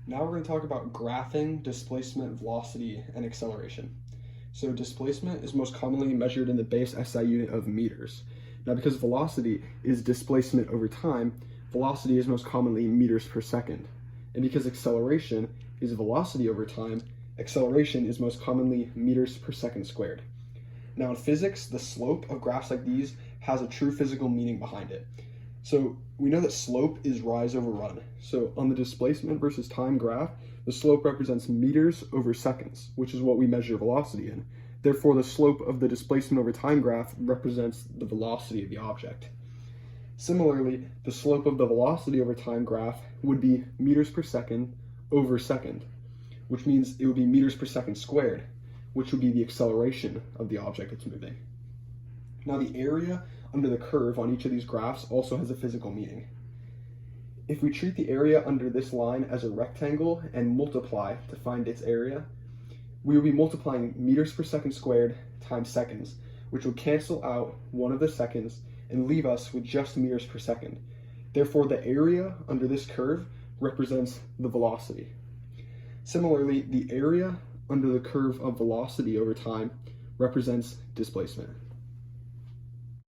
Now we're going to talk about graphing displacement, velocity, and acceleration. So displacement is most commonly measured in the base SI unit of meters. Now because velocity is displacement over time, velocity is most commonly meters per second. And because acceleration is velocity over time, acceleration is most commonly meters per second squared. Now in physics, the slope of graphs like these has a true physical meaning behind it. So we know that slope is rise over run. So on the displacement versus time graph, the slope represents meters over seconds, which is what we measure velocity in. Therefore, the slope of the displacement over time graph represents the velocity of the object. Similarly, the slope of the velocity over time graph would be meters per second over second, which means it would be meters per second squared, which would be the acceleration of the object that's moving. Now the area under the curve on each of these graphs also has a physical meaning. If we treat the area under this line as a rectangle and multiply to find its area, we will be multiplying meters per second squared times seconds, which will cancel out one of the seconds and leave us with just meters per second. Therefore, the area under this curve represents the velocity. Similarly, the area under the curve of velocity over time represents displacement.